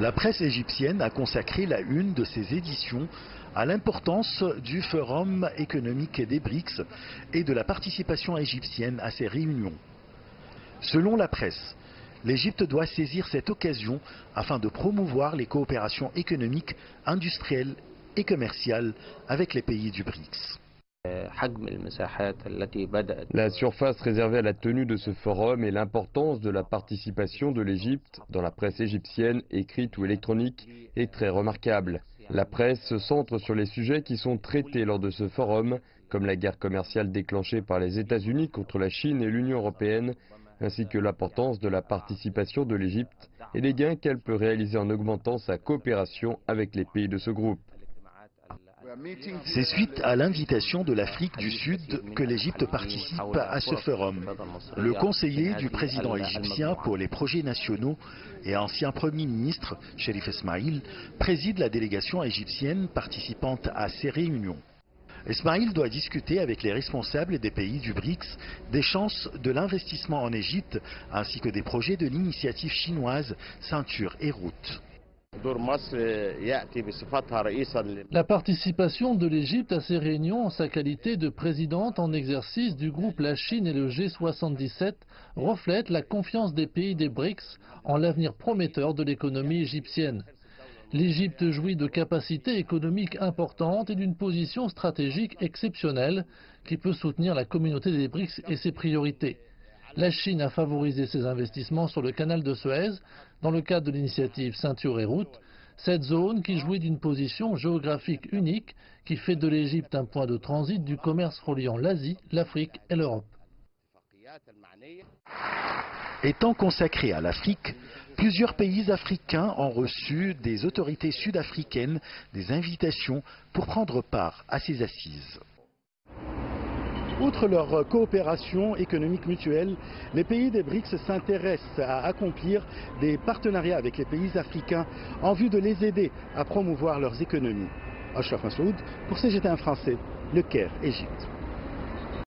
La presse égyptienne a consacré la une de ses éditions à l'importance du Forum économique des BRICS et de la participation égyptienne à ces réunions. Selon la presse, l'Égypte doit saisir cette occasion afin de promouvoir les coopérations économiques, industrielles et commerciales avec les pays du BRICS. La surface réservée à la tenue de ce forum et l'importance de la participation de l'Égypte dans la presse égyptienne, écrite ou électronique, est très remarquable. La presse se centre sur les sujets qui sont traités lors de ce forum, comme la guerre commerciale déclenchée par les États-Unis contre la Chine et l'Union européenne, ainsi que l'importance de la participation de l'Égypte et les gains qu'elle peut réaliser en augmentant sa coopération avec les pays de ce groupe. C'est suite à l'invitation de l'Afrique du Sud que l'Égypte participe à ce forum. Le conseiller du président égyptien pour les projets nationaux et ancien Premier ministre, Cherif Esmaïl, préside la délégation égyptienne participant à ces réunions. Esmaïl doit discuter avec les responsables des pays du BRICS des chances de l'investissement en Égypte ainsi que des projets de l'initiative chinoise Ceinture et Route. La participation de l'Égypte à ces réunions en sa qualité de présidente en exercice du groupe La Chine et le G77 reflète la confiance des pays des BRICS en l'avenir prometteur de l'économie égyptienne. L'Égypte jouit de capacités économiques importantes et d'une position stratégique exceptionnelle qui peut soutenir la communauté des BRICS et ses priorités. La Chine a favorisé ses investissements sur le canal de Suez dans le cadre de l'initiative Ceinture et Route, cette zone qui jouit d'une position géographique unique qui fait de l'Égypte un point de transit du commerce reliant l'Asie, l'Afrique et l'Europe. Étant consacré à l'Afrique, plusieurs pays africains ont reçu des autorités sud-africaines des invitations pour prendre part à ces assises. Outre leur coopération économique mutuelle, les pays des BRICS s'intéressent à accomplir des partenariats avec les pays africains en vue de les aider à promouvoir leurs économies. Ashraf Massoud pour CGT1 français, Le Caire, Égypte.